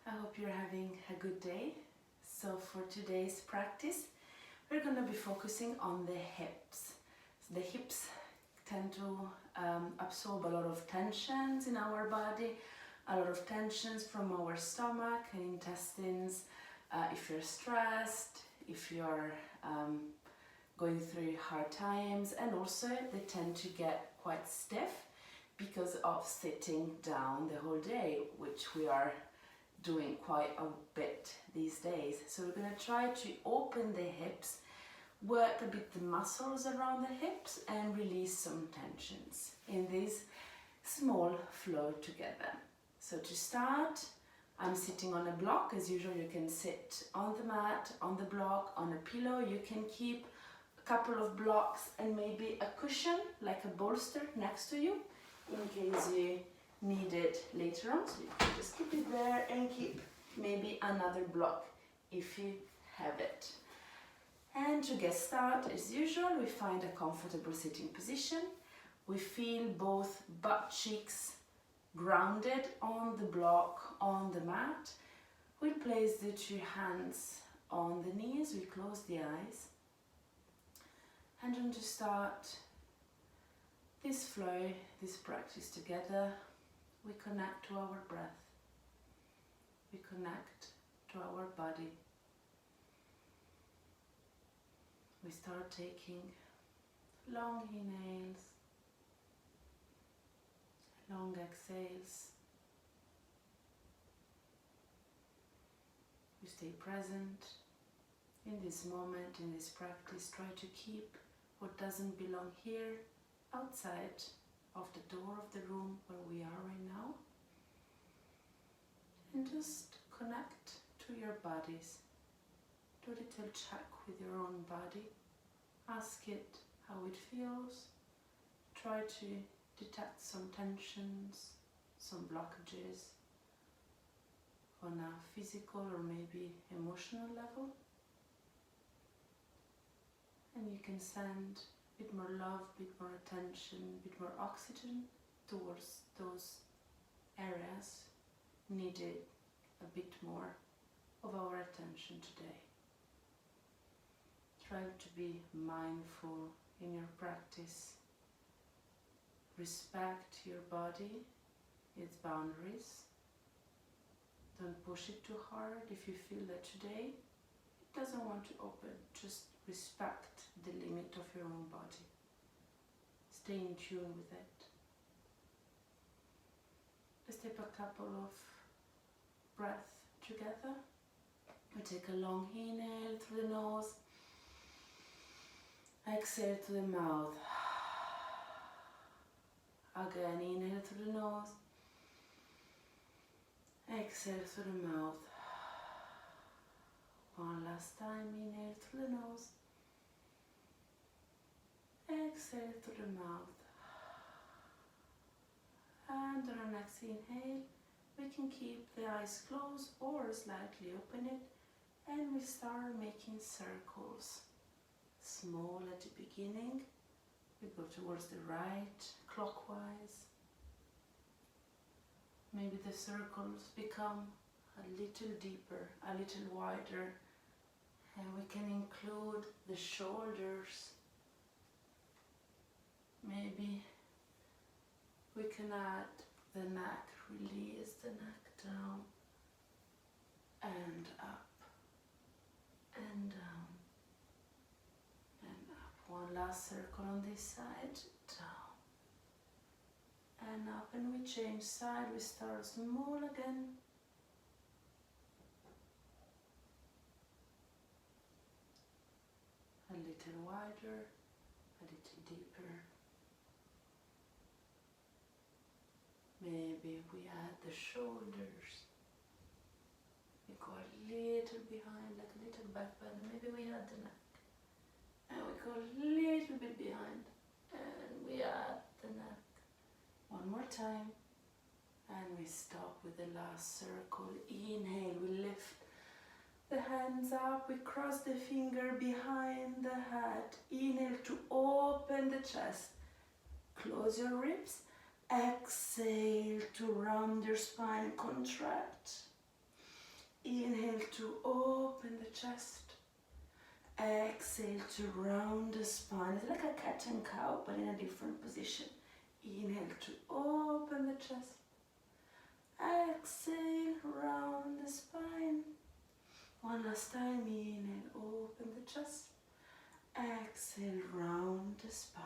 I hope you're having a good day. So for today's practice, we're going to be focusing on the hips. So the hips tend to absorb a lot of tensions in our body, a lot of tensions from our stomach and intestines. If you're stressed, if you're going through hard times, and also they tend to get quite stiff because of sitting down the whole day, which we are doing quite a bit these days. So we're going to try to open the hips, work a bit the muscles around the hips and release some tensions in this small flow together. So to start, I'm sitting on a block. As usual, you can sit on the mat, on the block, on a pillow. You can keep a couple of blocks and maybe a cushion, like a bolster next to you, in case you need it later on. So you can just keep it there and keep maybe another block if you have it. And to get started, as usual, we find a comfortable sitting position. We feel both butt cheeks grounded on the block, on the mat. We place the two hands on the knees, we close the eyes. And then to start this flow, this practice together, we connect to our breath. We connect to our body. We start taking long inhales, long exhales. We stay present in this moment, in this practice. Try to keep what doesn't belong here outside of the door of the room where we are right now. And just connect to your bodies. Do a little check with your own body. Ask it how it feels. Try to detect some tensions, some blockages on a physical or maybe emotional level. And you can send a bit more love, a bit more attention, a bit more oxygen towards those areas needed a bit more of our attention today. Try to be mindful in your practice. Respect your body, its boundaries. Don't push it too hard if you feel that today it doesn't want to open. Just respect the limit of your own body. Stay in tune with it. Let's take a couple of breaths together. We take a long inhale through the nose. Exhale to the mouth. Again, inhale through the nose. Exhale through the mouth. One last time, inhale through the nose. Exhale through the mouth. And on our next inhale, we can keep the eyes closed or slightly open it, and we start making circles. Small at the beginning. We go towards the right, clockwise. Maybe the circles become a little deeper, a little wider, and we can include the shoulders. Maybe we can add the neck, release the neck down and up and down and up. One last circle on this side, down and up, and we change side. We start small again. A little wider, a little deeper. Maybe we add the shoulders. We go a little behind, like a little back bend. Maybe we add the neck. And we go a little bit behind. And we add the neck. One more time. And we stop with the last circle. Inhale, we lift the hands up. We cross the finger behind the head. Inhale to open the chest. Close your ribs. Exhale to round your spine, contract. Inhale to open the chest. Exhale to round the spine. It's like a cat and cow, but in a different position. Inhale to open the chest. Exhale, round the spine. One last time. Inhale, open the chest. Exhale, round the spine.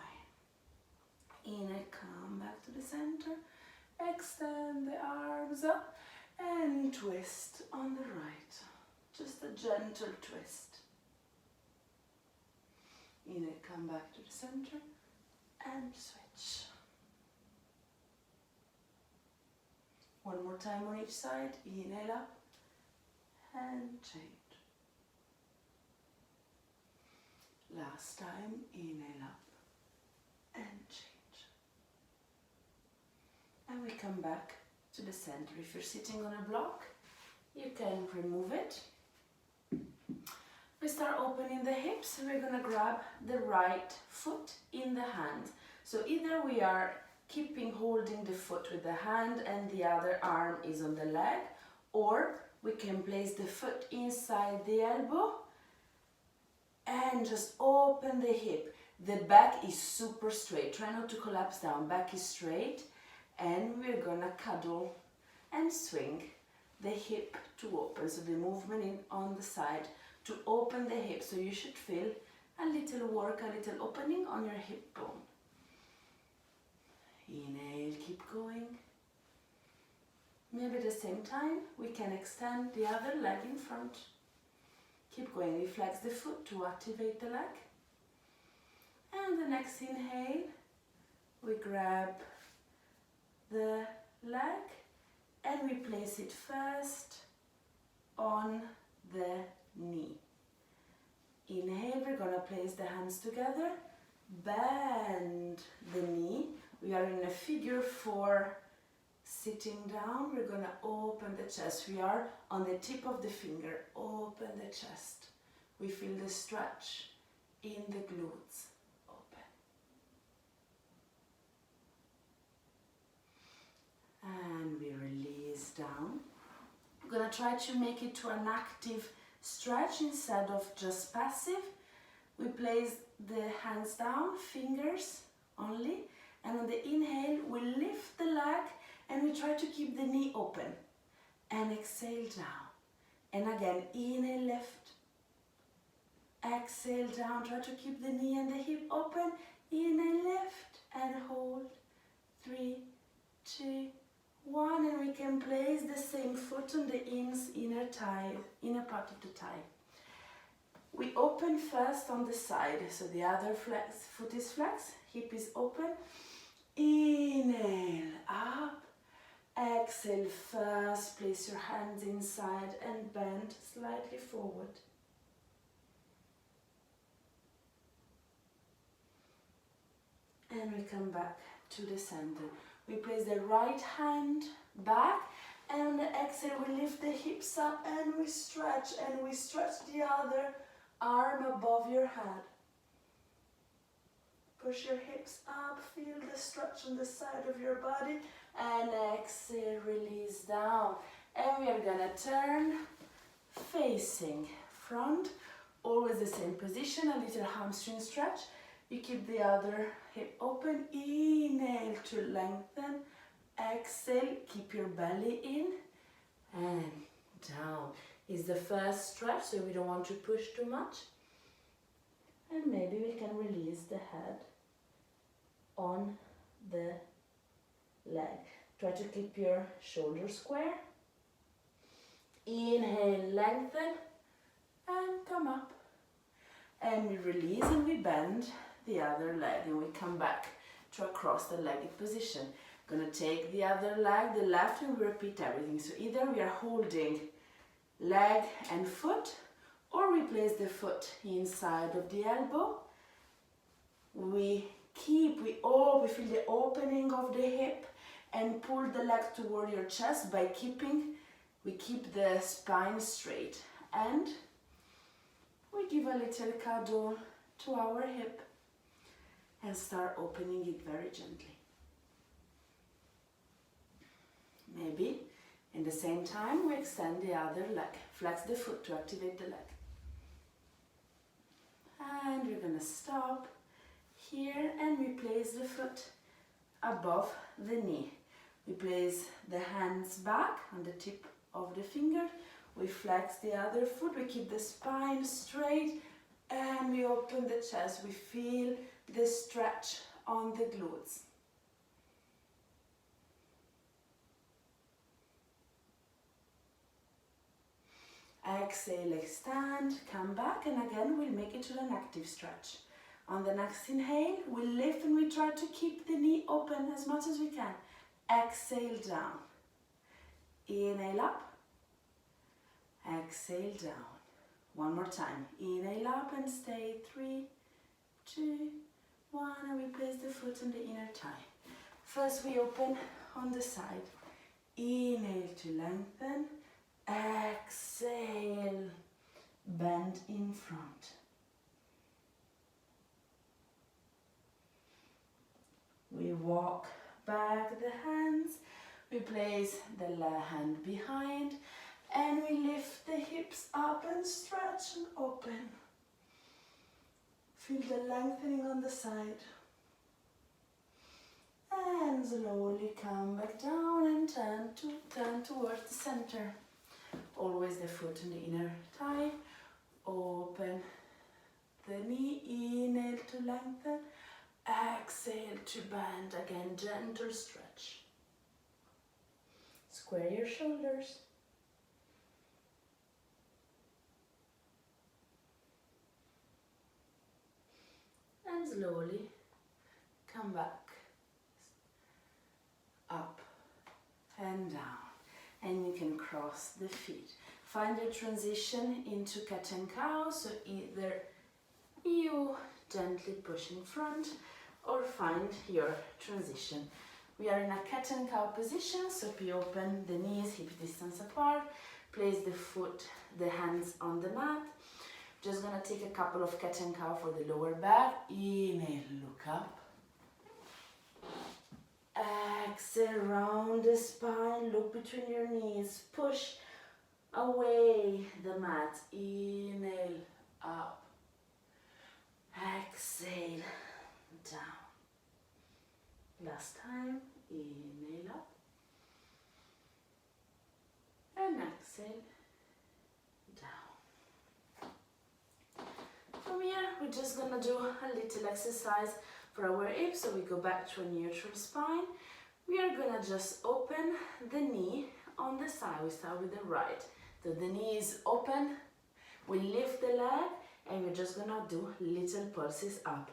Inhale, come back to the center. Extend the arms up and twist on the right. Just a gentle twist. Inhale, come back to the center and switch. One more time on each side. Inhale up and change. Last time. Inhale up and change. And we come back to the center. If you're sitting on a block, you can remove it. We start opening the hips and we're going to grab the right foot in the hand. So either we are holding the foot with the hand and the other arm is on the leg, or we can place the foot inside the elbow and just open the hip. The back is super straight. Try not to collapse down. Back is straight, and we're going to cuddle and swing the hip to open. So the movement on the side to open the hip, so you should feel a little work, a little opening on your hip bone. Inhale, keep going. Maybe at the same time we can extend the other leg in front. Keep going, we flex the foot to activate the leg. And the next inhale, we grab the leg and we place it first on the knee. Inhale, we're going to place the hands together, bend the knee. We are in a figure 4, sitting down. We're going to open the chest. We are on the tip of the finger. Open the chest. We feel the stretch in the glutes. Open. And we release down. We're going to try to make it to an active stretch instead of just passive. We place the hands down, fingers only, and on the inhale we lift the leg and we try to keep the knee open and exhale down. And again, inhale, lift, exhale down, try to keep the knee and the hip open. Inhale, lift and hold. 3, 2, 1, and we can place the same foot on the inner thigh, inner part of the thigh. We open first on the side, so the other foot is flexed, hip is open. Inhale, up. Exhale, first place your hands inside and bend slightly forward. And we come back to the center. We place the right hand back, and on the exhale we lift the hips up and we stretch the other arm above your head. Push your hips up, feel the stretch on the side of your body, and exhale, release down. And we are gonna turn facing front, always the same position, a little hamstring stretch. You keep the other hip open, inhale to lengthen, exhale, keep your belly in, and down. Is the first stretch, so we don't want to push too much. And maybe we can release the head on the leg. Try to keep your shoulders square. Inhale, lengthen, and come up. And we release and we bend the other leg and we come back to a cross-legged position. Gonna take the other leg, the left, and we repeat everything. So either we are holding leg and foot, or we place the foot inside of the elbow. We feel the opening of the hip and pull the leg toward your chest by we keep the spine straight, and we give a little cuddle to our hip and start opening it very gently. Maybe In the same time, we extend the other leg. Flex the foot to activate the leg. And we're going to stop here and we place the foot above the knee. We place the hands back on the tip of the finger. We flex the other foot. We keep the spine straight and we open the chest. We feel the stretch on the glutes. Exhale, extend, come back, and again we'll make it to an active stretch. On the next inhale, we lift and we try to keep the knee open as much as we can. Exhale down. Inhale up. Exhale down. One more time. Inhale up and stay. 3, 2, 1, and we place the foot on the inner thigh. First we open on the side. Inhale to lengthen. Exhale, bend in front. We walk back the hands, we place the left hand behind and we lift the hips up and stretch and open. Feel the lengthening on the side. And slowly come back down and turn towards the center. Always the foot in the inner thigh. Open the knee, inhale to lengthen, exhale to bend. Again, gentle stretch. Square your shoulders. And slowly come back. Up and down. And you can cross the feet. Find your transition into cat and cow, so either you gently push in front or find your transition. We are in a cat and cow position, so we open the knees hip distance apart, place the hands on the mat. Just gonna take a couple of cat and cow for the lower back. Inhale, look up. Exhale, round the spine, look between your knees, push away the mat. Inhale, up. Exhale, down. Last time, inhale up. And exhale, down. From here, we're just gonna do a little exercise for our hips, so we go back to a neutral spine. We are gonna just open the knee on the side. We start with the right. So the knee is open, we lift the leg, and we're just gonna do little pulses up.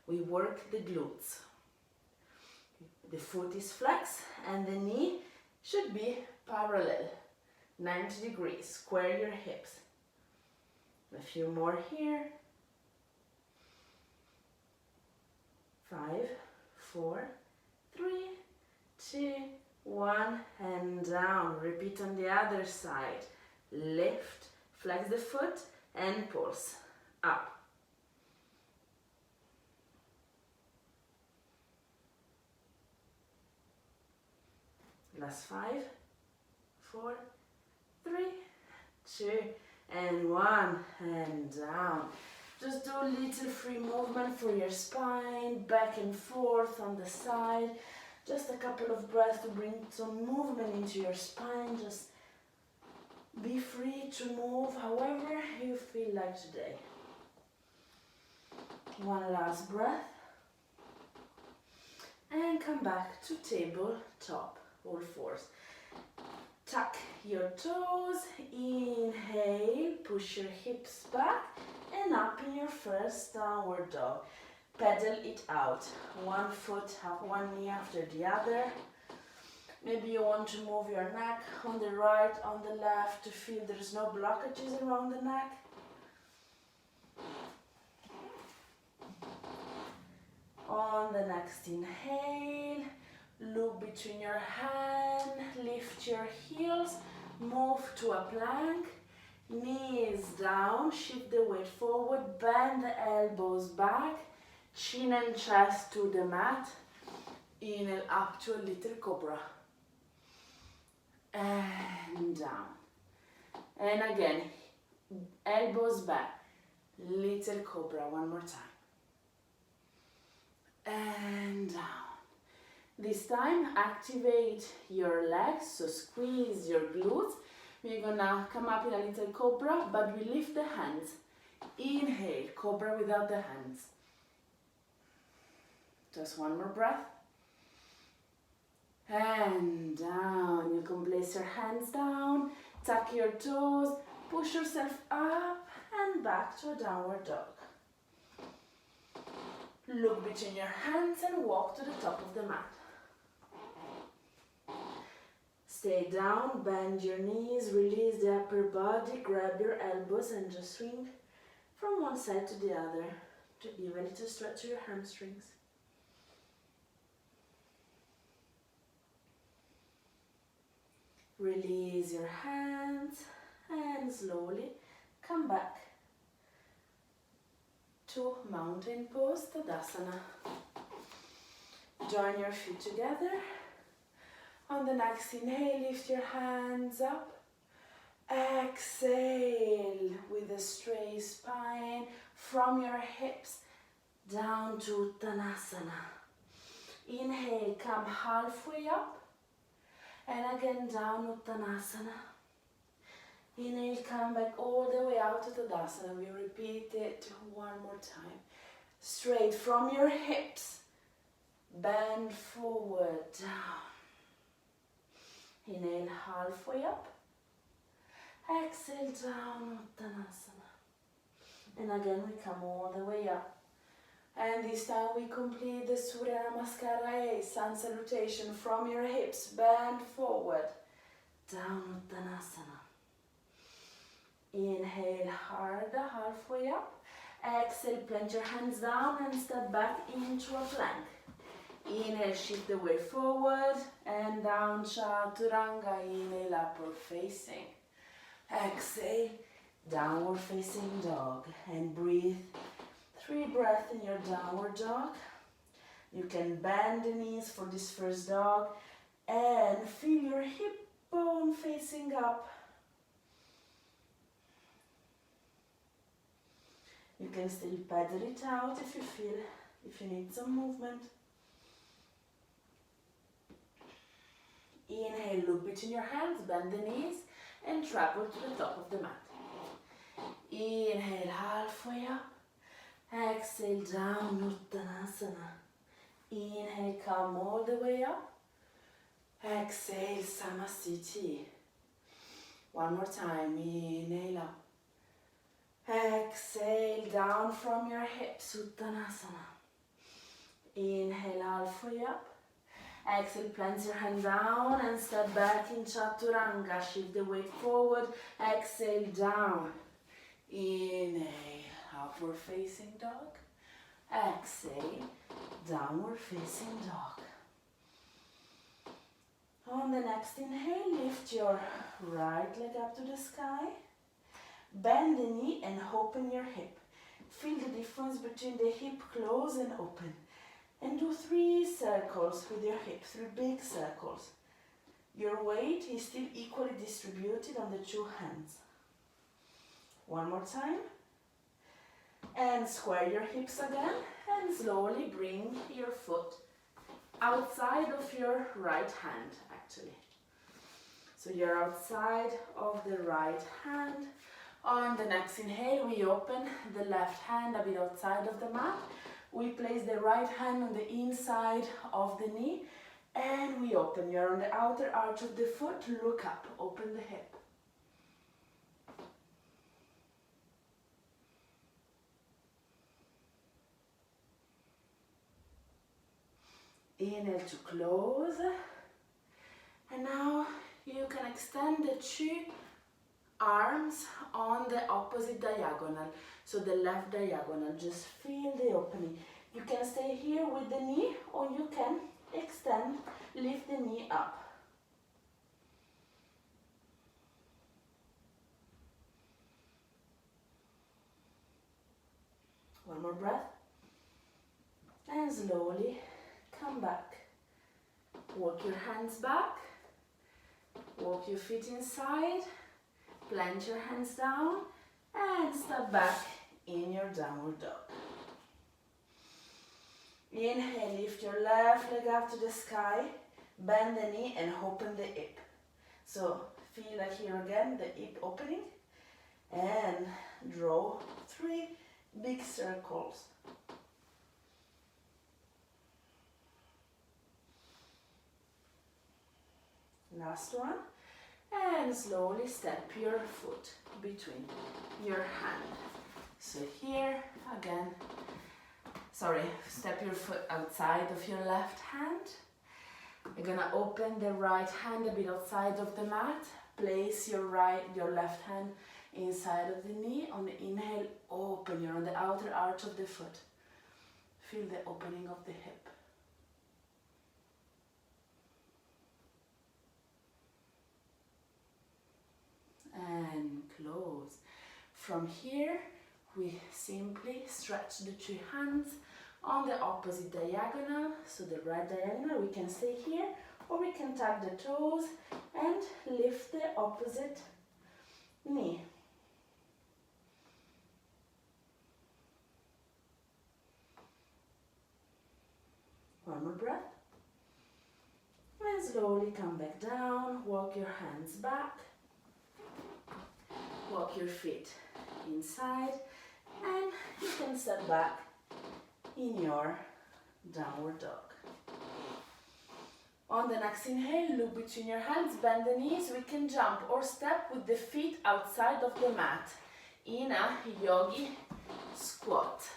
We work the glutes. The foot is flexed and the knee should be parallel, 90 degrees. Square your hips. A few more here. 5, 4, 3, 2, 1, and down. Repeat on the other side. Lift, flex the foot, and pulse up. Last 5, 4, 3, 2, and 1, and down. Just do a little free movement for your spine, back and forth on the side. Just a couple of breaths to bring some movement into your spine. Just be free to move however you feel like today. One last breath. And come back to tabletop, all fours. Tuck your toes, inhale, push your hips back and up in your first downward dog. Pedal it out, one foot, one knee after the other. Maybe you want to move your neck on the right, on the left to feel there's no blockages around the neck. On the next inhale, look between your hands, lift your heels, move to a plank, knees down, shift the weight forward, bend the elbows back, chin and chest to the mat, inhale up to a little cobra. and down. And again, elbows back, little cobra, one more time. And down. This time, activate your legs, so squeeze your glutes. We're gonna come up in a little cobra, but we lift the hands. Inhale, cobra without the hands. Just one more breath. And down. You can place your hands down, tuck your toes, push yourself up and back to a downward dog. Look between your hands and walk to the top of the mat. Stay down, bend your knees, release the upper body, grab your elbows and just swing from one side to the other to give a little stretch to your hamstrings. Release your hands and slowly come back to mountain pose, Tadasana. Join your feet together. On the next inhale, lift your hands up. Exhale with a straight spine from your hips down to Uttanasana. Inhale, come halfway up. And again down Uttanasana. Inhale, come back all the way out to Tadasana. We repeat it one more time. Straight from your hips. Bend forward, down. Inhale, halfway up. Exhale, down Uttanasana. And again we come all the way up. And this time we complete the Surya Namaskara, sun salutation from your hips, bend forward, down Uttanasana. Inhale harder, halfway up. Exhale, plant your hands down and step back into a plank. Inhale, shift the weight forward and down, Chaturanga. Inhale, upward facing. Exhale, downward facing dog. And breathe 3 breaths in your downward dog. You can bend the knees for this first dog and feel your hip bone facing up. You can still pedal it out if you need some movement. Inhale, look between your hands, bend the knees and travel to the top of the mat. Inhale, halfway up. Exhale, down Uttanasana. Inhale, come all the way up. Exhale, Samasthiti. One more time, inhale up. Exhale, down from your hips, Uttanasana. Inhale, halfway up. Exhale, plant your hand down and step back in Chaturanga. Shift the weight forward. Exhale, down. Inhale, upward facing dog. Exhale, downward facing dog. On the next inhale, lift your right leg up to the sky. Bend the knee and open your hip. Feel the difference between the hip close and open. And do 3 circles with your hip, 3 big circles. Your weight is still equally distributed on the 2 hands. One more time. And square your hips again and slowly bring your foot outside of your right hand actually. So you're outside of the right hand. On the next inhale, we open the left hand a bit outside of the mat. We place the right hand on the inside of the knee and we open. You're on the outer arch of the foot, look up, open the hip. Inhale to close. And now you can extend the 2 arms on the opposite diagonal. So the left diagonal, just feel the opening. You can stay here with the knee or you can extend, lift the knee up. One more breath. And slowly come back. Walk your hands back Walk your feet inside, plant your hands down, and step back in your downward dog. Inhale, lift your left leg up to the sky, bend the knee and open the hip. So feel like here again, the hip opening, and draw 3 big circles. Last one. And slowly step your foot between your hand. So here again, step your foot outside of your left hand. You're gonna open the right hand a bit outside of the mat. Place your left hand inside of the knee. On the inhale, open. You're on the outer arch of the foot. Feel the opening of the hip. And close. From here, we simply stretch the 2 hands on the opposite diagonal. So the right diagonal, we can stay here, or we can tuck the toes and lift the opposite knee. One more breath. And slowly come back down, walk your hands back. Walk your feet inside, and you can step back in your downward dog. On the next inhale, look between your hands, bend the knees. We can jump or step with the feet outside of the mat in a yogi squat.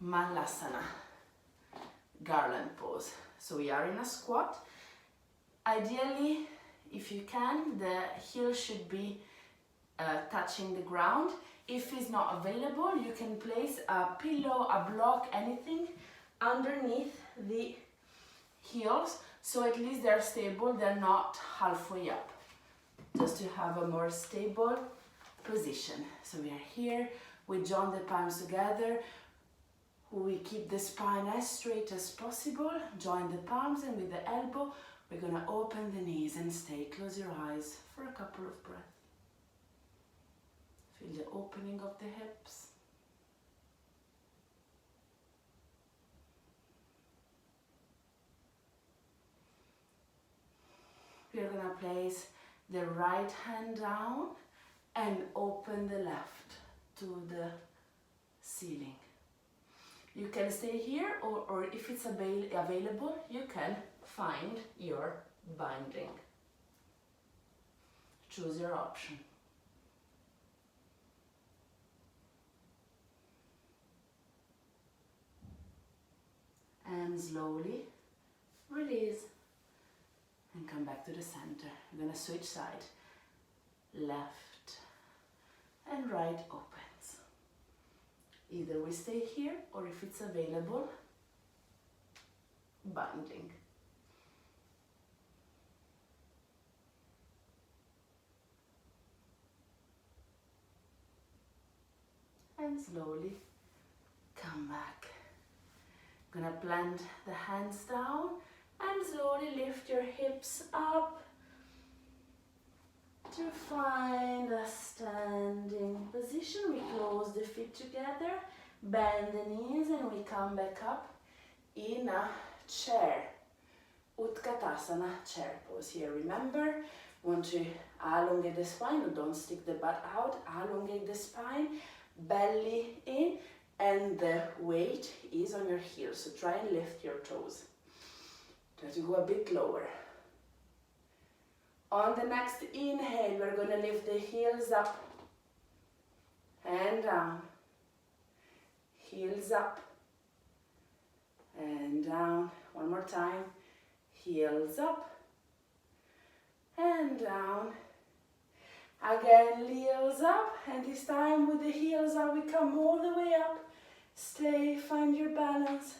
Malasana, garland pose. So we are in a squat. Ideally, if you can, the heel should be touching the ground. If it's not available, you can place a pillow, a block, anything underneath the heels, so at least they're stable, they're not halfway up, just to have a more stable position. So we are here, we join the palms together, we keep the spine as straight as possible, join the palms, and with the elbow, we're gonna open the knees and stay. Close your eyes for a couple of breaths. Feel the opening of the hips. We are going to place the right hand down and open the left to the ceiling. You can stay here, or if it's available, you can find your binding. Choose your option. And slowly release and come back to the center. We're going to switch side. Left and right opens. Either we stay here, or if it's available, binding. And slowly come back. Gonna plant the hands down and slowly lift your hips up to find a standing position. We close the feet together, bend the knees, and we come back up in a chair. Utkatasana, chair pose here. Remember, want to elongate the spine, don't stick the butt out, elongate the spine, belly in, and the weight is on your heels, so try and lift your toes. Try to go a bit lower. On the next inhale, we're going to lift the heels up and down. Heels up and down. One more time. Heels up and down. Again, heels up, and this time with the heels up, we come all the way up. Stay, find your balance.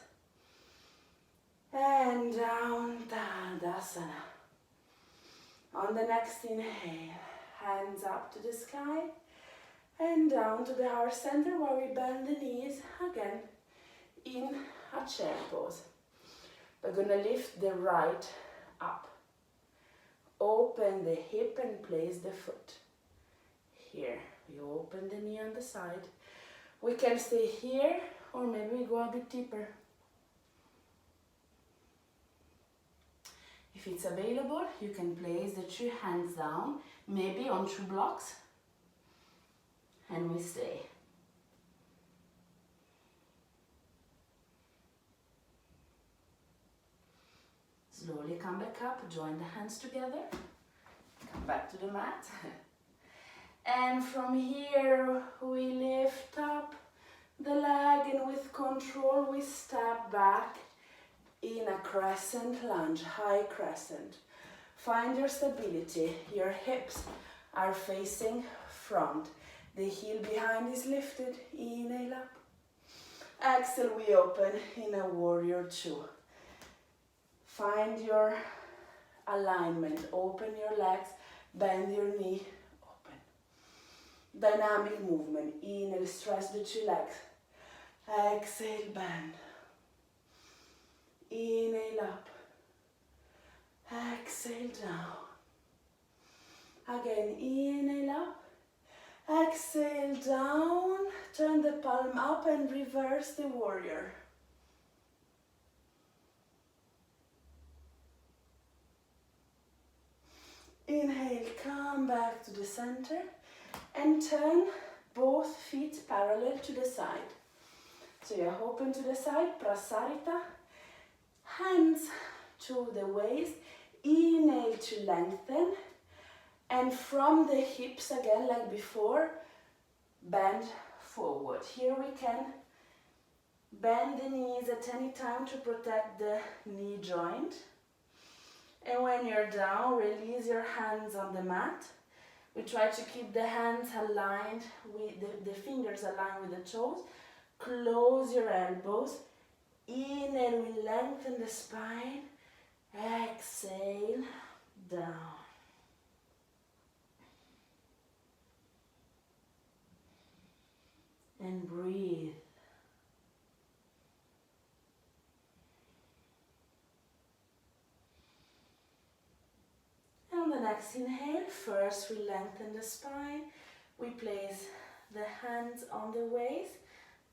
And down, Tadasana. On the next inhale, hands up to the sky and down to the heart center where we bend the knees again in a chair pose. We're going to lift the right up. Open the hip and place the foot. Here, we open the knee on the side. We can stay here or maybe we go a bit deeper. If it's available, you can place the two hands down, maybe on two blocks, and we stay. Slowly come back up, join the hands together, come back to the mat. And from here, we lift up the leg and with control, we step back in a crescent lunge, high crescent. Find your stability. Your hips are facing front. The heel behind is lifted. Inhale up. Exhale, we open in a warrior two. Find your alignment. Open your legs, bend your knee, open. Dynamic movement. Inhale, stretch the two legs. Exhale, bend. Inhale up. Exhale down. Again, inhale up. Exhale down. Turn the palm up and reverse the warrior. Inhale, come back to the center and turn both feet parallel to the side. So you're open to the side, Prasarita. Hands to the waist, inhale to lengthen, and from the hips again like before, bend forward. Here we can bend the knees at any time to protect the knee joint. And when you're down, release your hands on the mat. We try to keep the hands aligned with the fingers aligned with the toes. Close your elbows. Inhale, we lengthen the spine. Exhale, down. And breathe. And on the next inhale, first we lengthen the spine. We place the hands on the waist.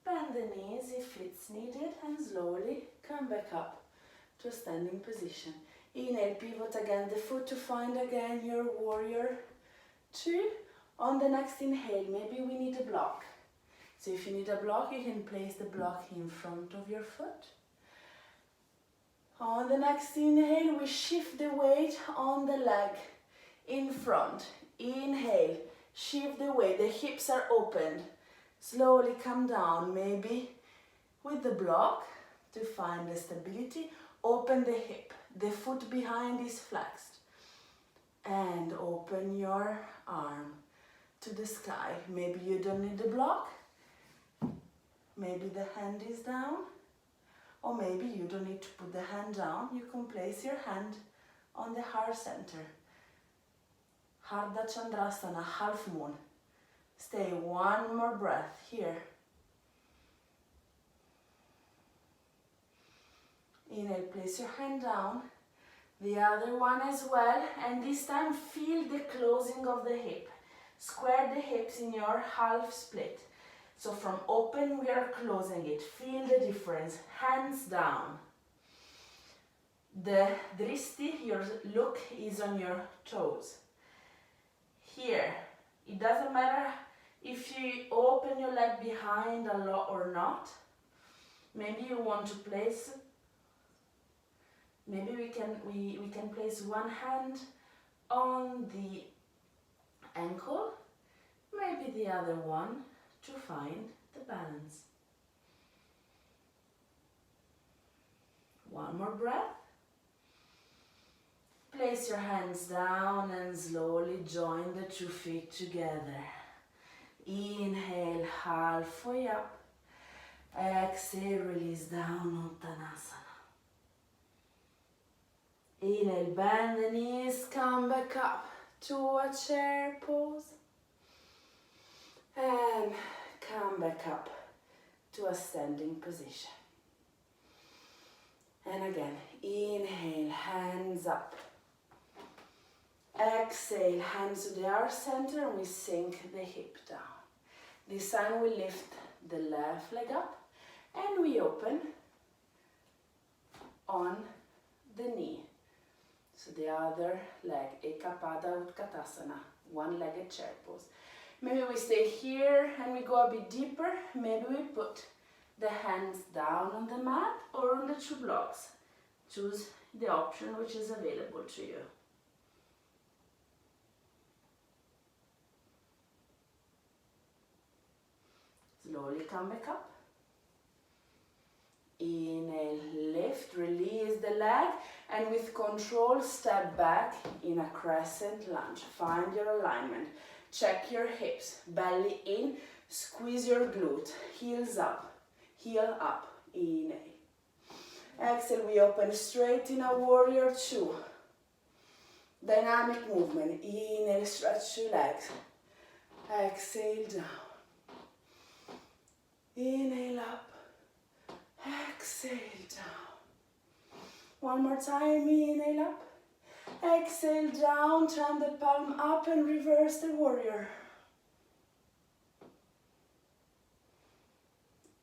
Bend the knees if it's needed and slowly come back up to a standing position. Inhale, pivot again the foot to find again your warrior two. On the next inhale, maybe we need a block. So if you need a block, you can place the block in front of your foot. On the next inhale, we shift the weight on the leg in front. Inhale, shift the weight, the hips are opened. Slowly come down, maybe with the block to find the stability. Open the hip, the foot behind is flexed. And open your arm to the sky. Maybe you don't need the block. Maybe the hand is down. Or maybe you don't need to put the hand down. You can place your hand on the heart center. Ardha Chandrasana, half moon. Stay one more breath here. Inhale, place your hand down. The other one as well. And this time feel the closing of the hip. Square the hips in your half split. So from open we are closing it. Feel the difference. Hands down. The dristi, your look is on your toes. Here, it doesn't matter if you open your leg behind a lot or not. Maybe you want to place, maybe we can place one hand on the ankle, maybe the other one to find the balance. One more breath. Place your hands down and slowly join the two feet together. Inhale, halfway up. Exhale, release down, Uttanasana. Inhale, bend the knees, come back up to a chair pose. And come back up to a standing position. And again, inhale, hands up. Exhale, hands to the heart center, and we sink the hip down. This time we lift the left leg up and we open on the knee. So the other leg, Ekapada Utkatasana, one-legged chair pose. Maybe we stay here and we go a bit deeper. Maybe we put the hands down on the mat or on the two blocks. Choose the option which is available to you. Slowly come back up. Inhale, lift, release the leg, and with control step back in a crescent lunge. Find your alignment. Check your hips, belly in, squeeze your glute, heels up, heel up. Inhale. Exhale, we open straight in a warrior two. Dynamic movement. Inhale, stretch your legs. Exhale, down. Inhale up, exhale down. One more time, inhale up, exhale down, turn the palm up and reverse the warrior.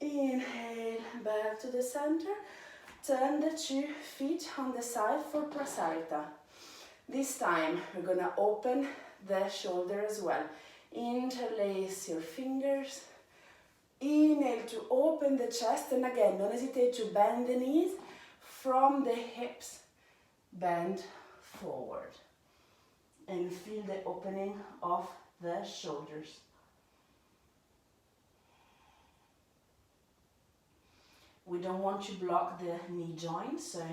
Inhale, back to the center, turn the 2 feet on the side for Prasarita. This time we're gonna open the shoulder as well. Interlace your fingers. Inhale to open the chest, and again, don't hesitate to bend the knees from the hips. Bend forward and feel the opening of the shoulders. We don't want to block the knee joint, so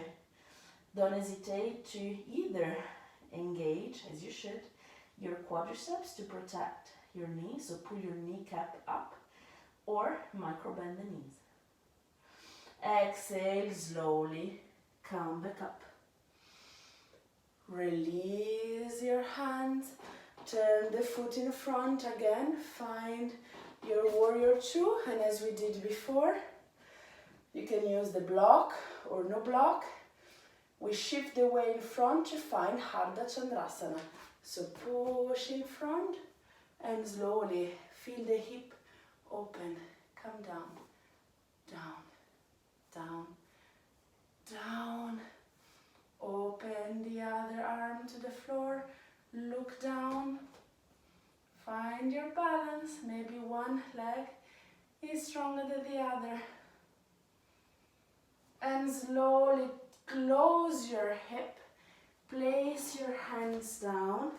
don't hesitate to either engage, as you should, your quadriceps to protect your knee, so pull your kneecap up, or micro bend the knees. Exhale, slowly come back up. Release your hands, turn the foot in front again, find your warrior two, and as we did before, you can use the block or no block. We shift the weight in front to find Ardha Chandrasana. So push in front and slowly feel the hip open, come down, down, down, down. Open the other arm to the floor, look down, find your balance. Maybe one leg is stronger than the other. And slowly close your hip, place your hands down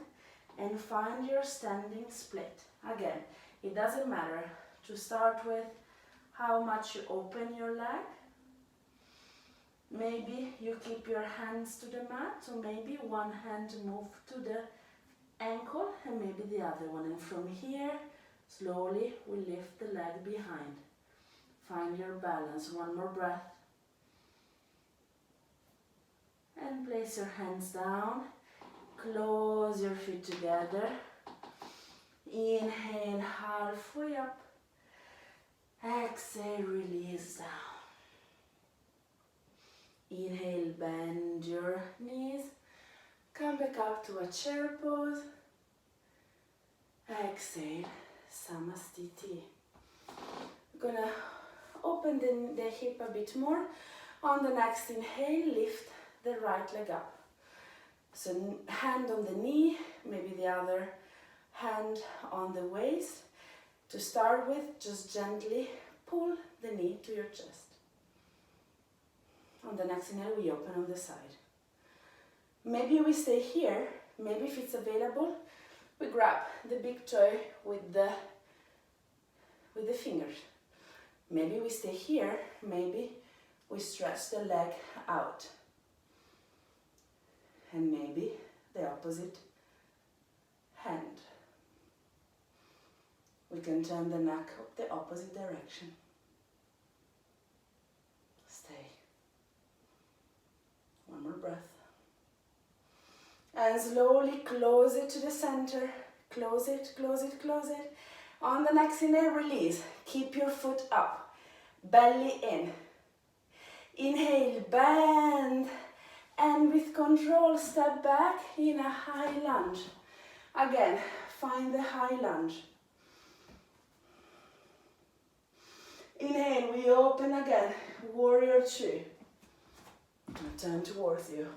and find your standing split. Again, it doesn't matter to start with how much you open your leg. Maybe you keep your hands to the mat, or maybe one hand move to the ankle and maybe the other one. And from here, slowly we lift the leg behind. Find your balance. One more breath. And place your hands down. Close your feet together. Inhale, halfway up. Exhale, release down. Inhale, bend your knees. Come back up to a chair pose. Exhale, Samastiti. We're gonna open the hip a bit more. On the next inhale, lift the right leg up. So hand on the knee, maybe the other hand on the waist. To start with, just gently pull the knee to your chest. On the next inhale, we open on the side. Maybe we stay here. Maybe if it's available, we grab the big toe with the fingers. Maybe we stay here. Maybe we stretch the leg out. And maybe the opposite hand. We can turn the neck the opposite direction. Stay. One more breath. And slowly close it to the center. Close it, close it, close it. On the next inhale, release. Keep your foot up. Belly in. Inhale, bend. And with control, step back in a high lunge. Again, find the high lunge. Inhale, we open again, warrior two. Turn towards you.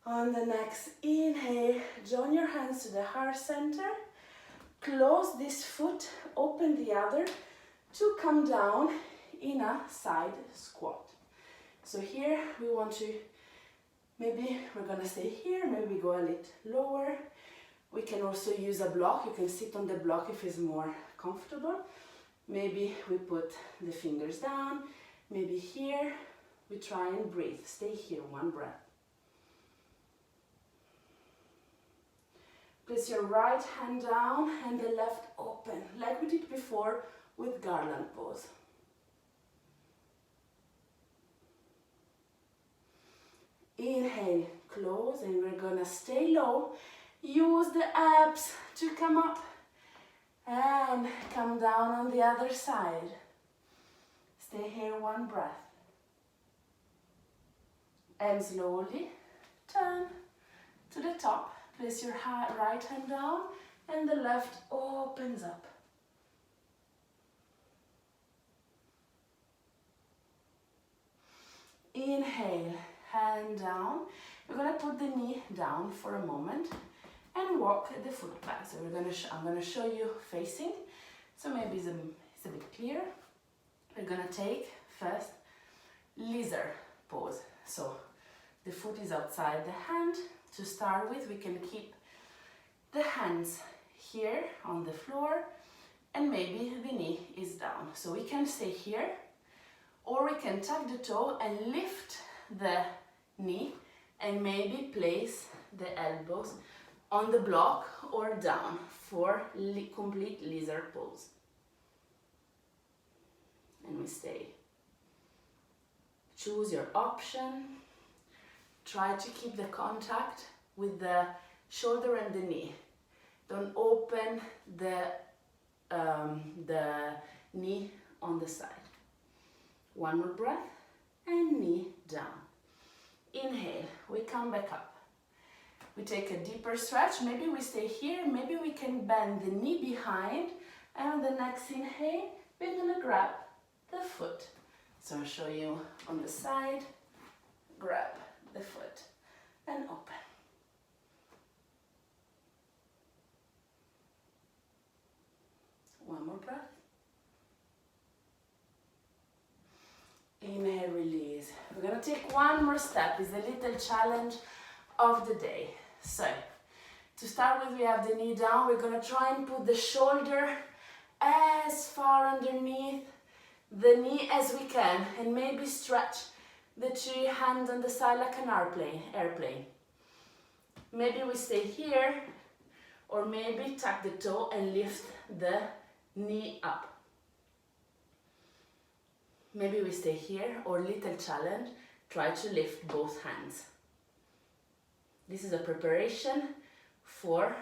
On the next inhale, join your hands to the heart center. Close this foot, open the other to come down in a side squat. So here we want to, maybe we're gonna stay here, maybe go a little lower. We can also use a block. You can sit on the block if it's more comfortable. Maybe we put the fingers down, maybe here. We try and breathe. Stay here, one breath. Place your right hand down and the left open, like we did before with garland pose. Inhale, close, and we're gonna stay low. Use the abs to come up and come down on the other side. Stay here, one breath. And slowly turn to the top. Place your right hand down and the left opens up. Inhale, hand down. We're going to put the knee down for a moment and walk the foot back. So I'm going to show you facing. So maybe it's a bit clearer. We're going to take first lizard pose. So the foot is outside the hand. To start with, we can keep the hands here on the floor and maybe the knee is down. So we can stay here, or we can tuck the toe and lift the knee and maybe place the elbows on the block or down for complete lizard pose. And we stay. Choose your option. Try to keep the contact with the shoulder and the knee. Don't open the knee on the side. One more breath and knee down. Inhale, we come back up. We take a deeper stretch. Maybe we stay here. Maybe we can bend the knee behind. And on the next inhale, we're gonna grab the foot. So I'll show you on the side. Grab the foot and open. One more breath. Inhale, release. We're going to take one more step. It's a little challenge of the day. So, to start with, we have the knee down. We're going to try and put the shoulder as far underneath the knee as we can, and maybe stretch the two hands on the side like an airplane. Maybe we stay here, or maybe tuck the toe and lift the knee up. Maybe we stay here, or little challenge, try to lift both hands. This is a preparation for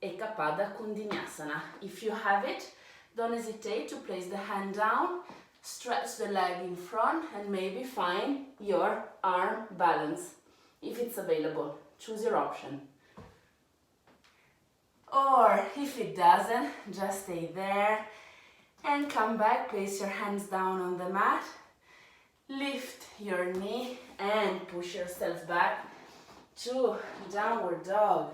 Ekapada Kundinasana. If you have it, don't hesitate to place the hand down, stretch the leg in front, and maybe find your arm balance if it's available. Choose your option. Or if it doesn't, just stay there and come back. Place your hands down on the mat. Lift your knee and push yourself back to downward dog.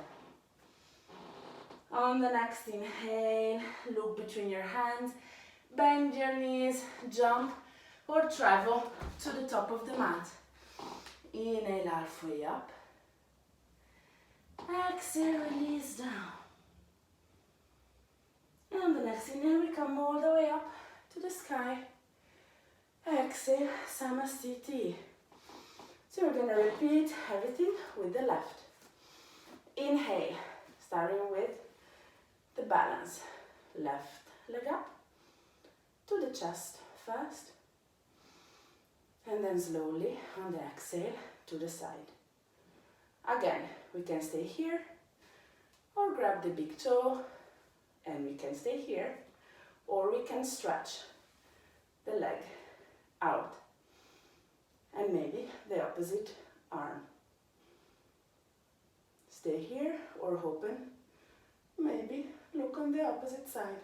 On the next inhale, look between your hands, bend your knees, jump or travel to the top of the mat. Inhale, halfway up. Exhale, release down. And on the next inhale, we come all the way up to the sky. Exhale, Samasthiti. So we're going to repeat everything with the left. Inhale, starting with the balance. Left leg up to the chest first. And then slowly on the exhale to the side. Again, we can stay here or grab the big toe and we can stay here, or we can stretch the leg out and maybe the opposite arm. Stay here or open, maybe look on the opposite side.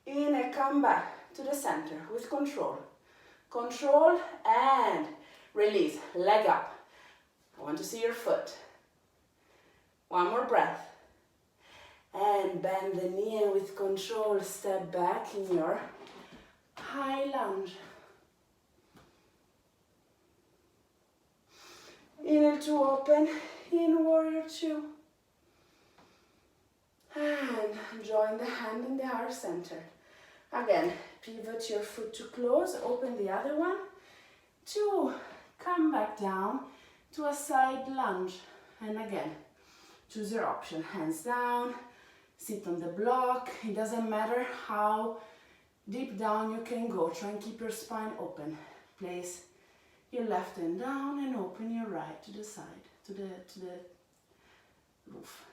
In and come back to the center with control. Control and release, leg up. I want to see your foot. One more breath. And bend the knee and with control step back in your high lunge. Inhale to open, in warrior two. And join the hand in the heart center. Again, pivot your foot to close, open the other one. Two, come back down to a side lunge. And again, choose your option, hands down, sit on the block. It doesn't matter how deep down you can go. Try and keep your spine open. Place your left hand down and open your right to the side, to the roof.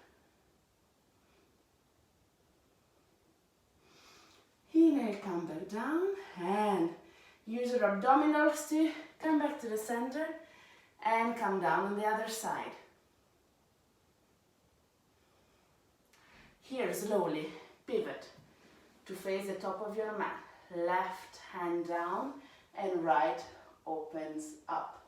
Inhale, come back down and use your abdominals to come back to the center and come down on the other side. Here, slowly pivot to face the top of your mat. Left hand down and right opens up.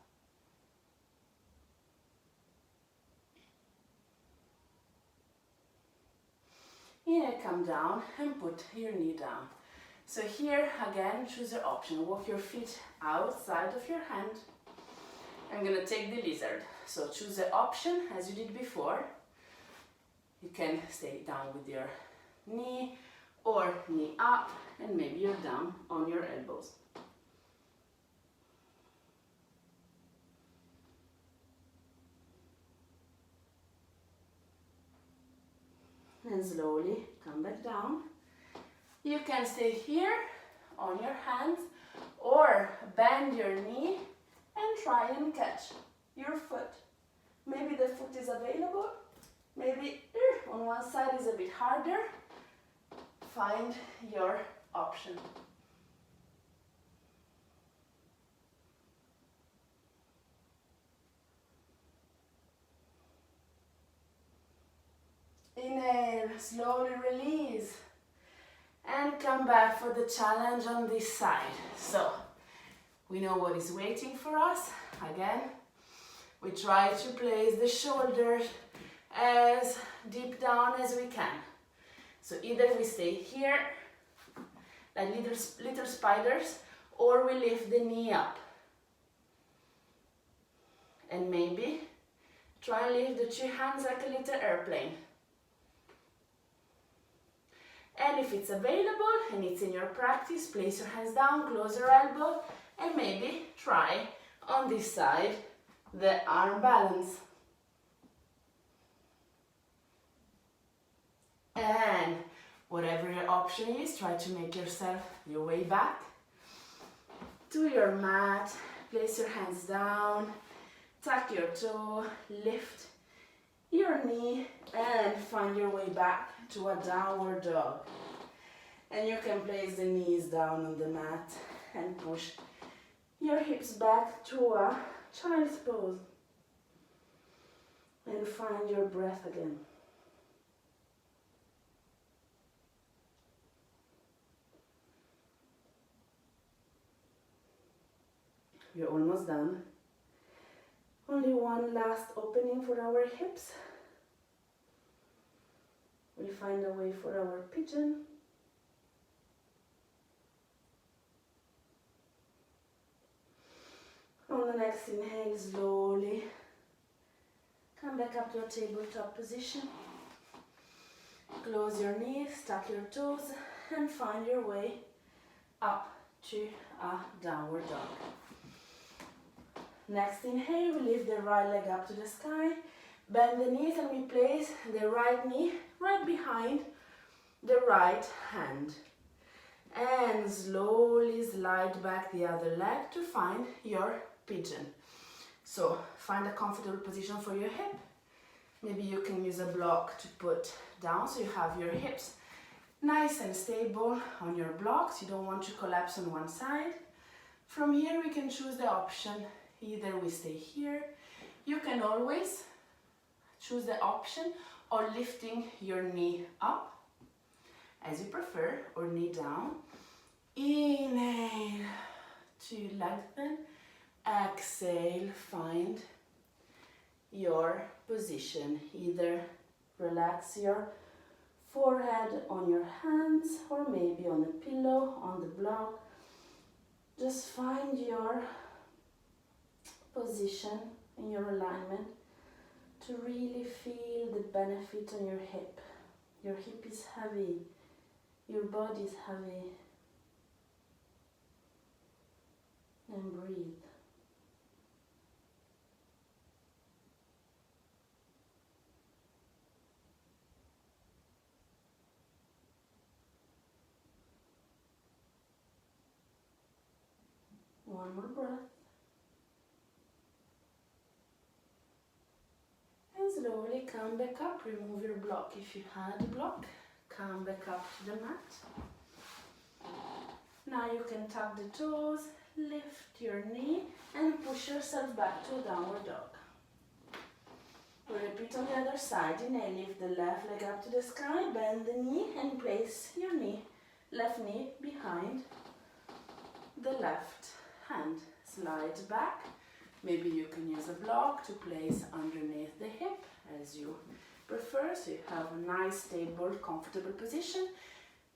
Inhale, come down and put your knee down. So here, again, choose your option. Walk your feet outside of your hand. I'm gonna take the lizard. So choose the option as you did before. You can stay down with your knee or knee up, and maybe you're down on your elbows. And slowly come back down. You can stay here on your hands or bend your knee and try and catch your foot. Maybe the foot is available. Maybe on one side is a bit harder. Find your option. Inhale, slowly release. And come back for the challenge on this side. So, we know what is waiting for us. Again, we try to place the shoulders as deep down as we can. So either we stay here, like little spiders, or we lift the knee up. And maybe try and lift the two hands like a little airplane. And if it's available and it's in your practice, place your hands down, close your elbow, and maybe try on this side the arm balance. And whatever your option is, try to make yourself your way back to your mat. Place your hands down, tuck your toe, lift your knee, and find your way back to a downward dog. And you can place the knees down on the mat and push your hips back to a child's pose. And find your breath again. We're almost done. Only one last opening for our hips. We'll find a way for our pigeon. On the next inhale, slowly come back up to a tabletop position. Close your knees, tuck your toes, and find your way up to a downward dog. Next inhale, we lift the right leg up to the sky, bend the knees, and we place the right knee right behind the right hand. And slowly slide back the other leg to find your pigeon. So find a comfortable position for your hip. Maybe you can use a block to put down so you have your hips Nice and stable on your blocks. You don't want to collapse on one side. From here we can choose the option. Either we stay here. You can always choose the option or lifting your knee up as you prefer, or knee down. Inhale to lengthen. Exhale, find your position. Either relax your forehead on your hands or maybe on a pillow, on the block. Just find your position and your alignment to really feel the benefit on your hip. Your hip is heavy, your body is heavy. And breathe. One more breath. And slowly come back up. Remove your block. If you had a block, come back up to the mat. Now you can tuck the toes, lift your knee and push yourself back to a downward dog. We repeat on the other side. Inhale, lift the left leg up to the sky, bend the knee and place your left knee behind the left hand. Slide back. Maybe you can use a block to place underneath the hip as you prefer, so you have a nice, stable, comfortable position.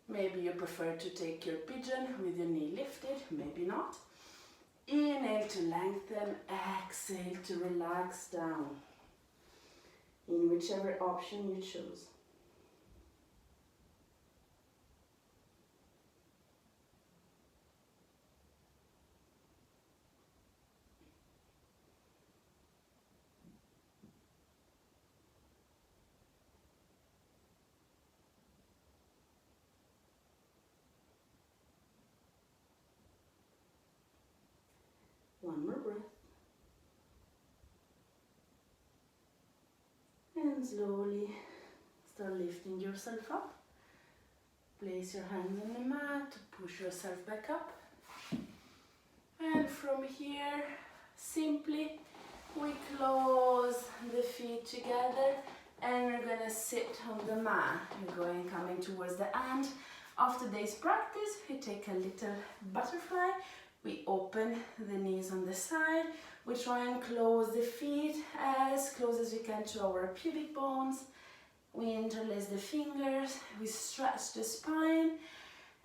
Maybe you prefer to take your pigeon with your knee lifted, maybe not. Inhale to lengthen, exhale to relax down, in whichever option you choose. One more breath. And slowly start lifting yourself up. Place your hands on the mat to push yourself back up. And from here, simply we close the feet together and we're gonna sit on the mat. We're coming towards the end of today's practice. We take a little butterfly. We open the knees on the side. We try and close the feet as close as we can to our pubic bones. We interlace the fingers. We stretch the spine.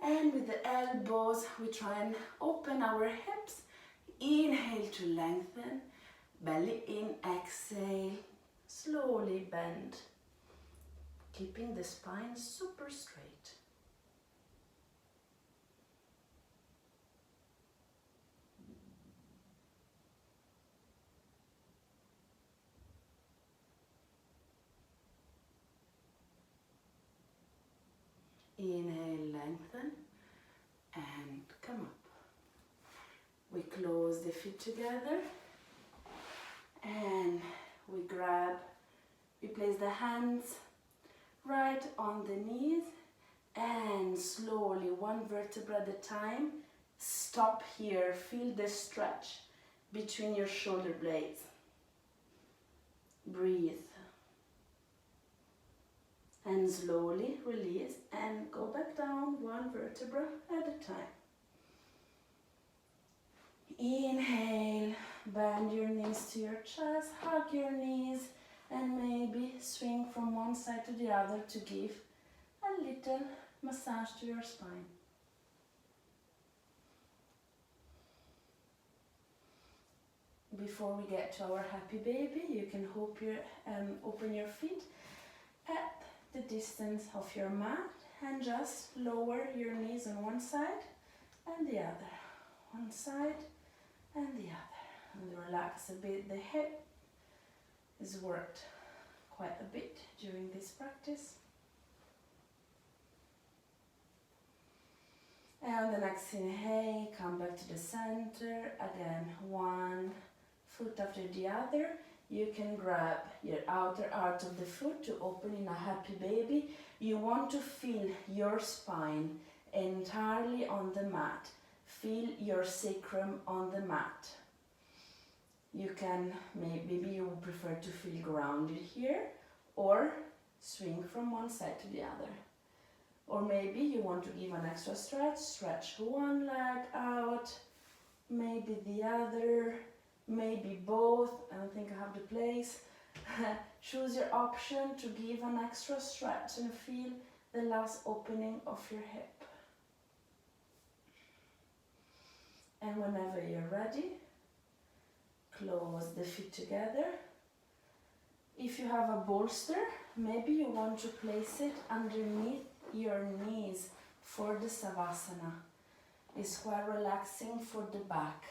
And with the elbows, we try and open our hips. Inhale to lengthen. Belly in, exhale. Slowly bend. Keeping the spine super straight. Inhale, lengthen, and come up. We close the feet together, and we place the hands right on the knees, and slowly, one vertebra at a time, stop here. Feel the stretch between your shoulder blades. Breathe. And slowly release and go back down, one vertebra at a time. Inhale, bend your knees to your chest, hug your knees, and maybe swing from one side to the other to give a little massage to your spine. Before we get to our happy baby, you can open your feet at the distance of your mat and just lower your knees on one side and the other. One side and the other. And relax a bit. The hip is worked quite a bit during this practice. And on the next inhale, come back to the center. Again, one foot after the other. You can grab your outer arch of the foot to open in a happy baby. You want to feel your spine entirely on the mat. Feel your sacrum on the mat. You can, maybe you prefer to feel grounded here, or swing from one side to the other. Or maybe you want to give an extra stretch, stretch one leg out, maybe the other, maybe both. I don't think I have the place. Choose your option to give an extra stretch and feel the last opening of your hip. And whenever you're ready, close the feet together. If you have a bolster, maybe you want to place it underneath your knees for the Savasana. It's quite relaxing for the back.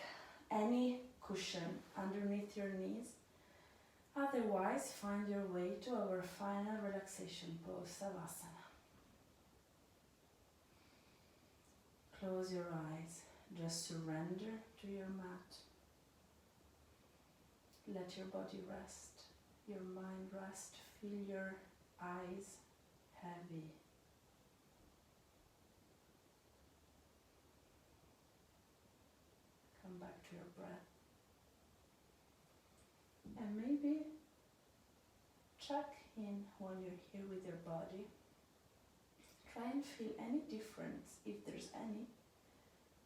Any cushion underneath your knees. Otherwise, find your way to our final relaxation pose, Savasana. Close your eyes. Just surrender to your mat. Let your body rest, your mind rest. Feel your eyes heavy. Come back to your breath. And maybe check in while you're here with your body. Try and feel any difference, if there's any.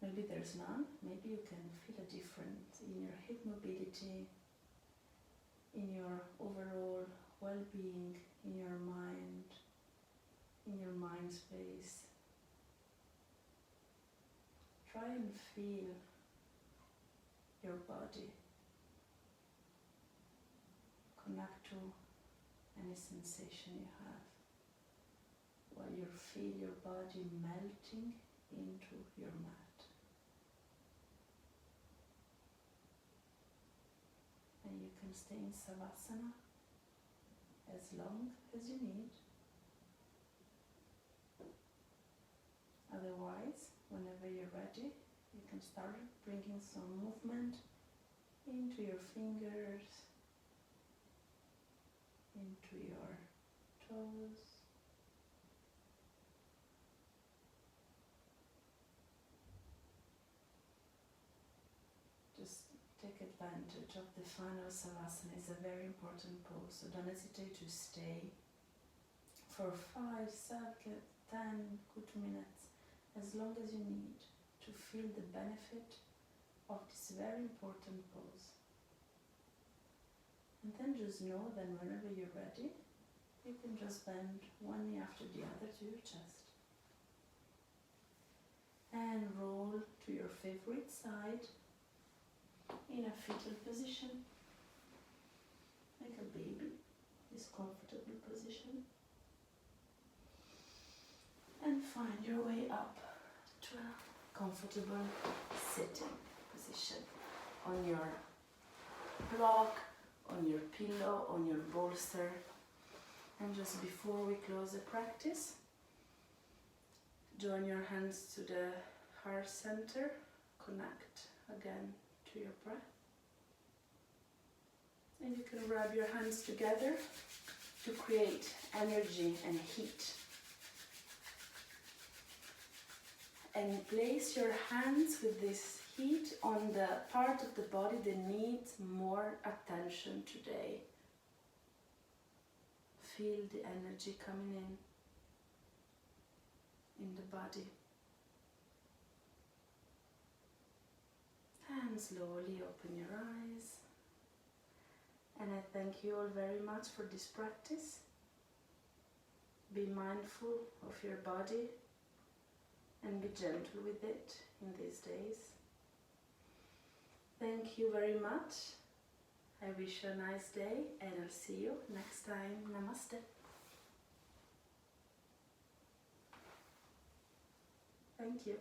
Maybe there's none. Maybe you can feel a difference in your hip mobility, in your overall well-being, in your mind space. Try and feel your body. Connect to any sensation you have while you feel your body melting into your mat. And you can stay in Savasana as long as you need. Otherwise, whenever you're ready, you can start bringing some movement into your fingers, into your toes. Just take advantage of the final Savasana. It's a very important pose, so don't hesitate to stay for 5, 7, 10 good minutes, as long as you need to feel the benefit of this very important pose. And then just know that whenever you're ready, you can just bend one knee after the other to your chest. And roll to your favorite side in a fetal position, like a baby, this comfortable position. And find your way up to a comfortable sitting position on your block, on your pillow, on your bolster. And just before we close the practice, join your hands to the heart center, connect again to your breath. And you can rub your hands together to create energy and heat. And place your hands with this heat on the part of the body that needs more attention today. Feel the energy coming in the body. And slowly open your eyes. And I thank you all very much for this practice. Be mindful of your body and be gentle with it in these days. Thank you very much. I wish you a nice day and I'll see you next time. Namaste. Thank you.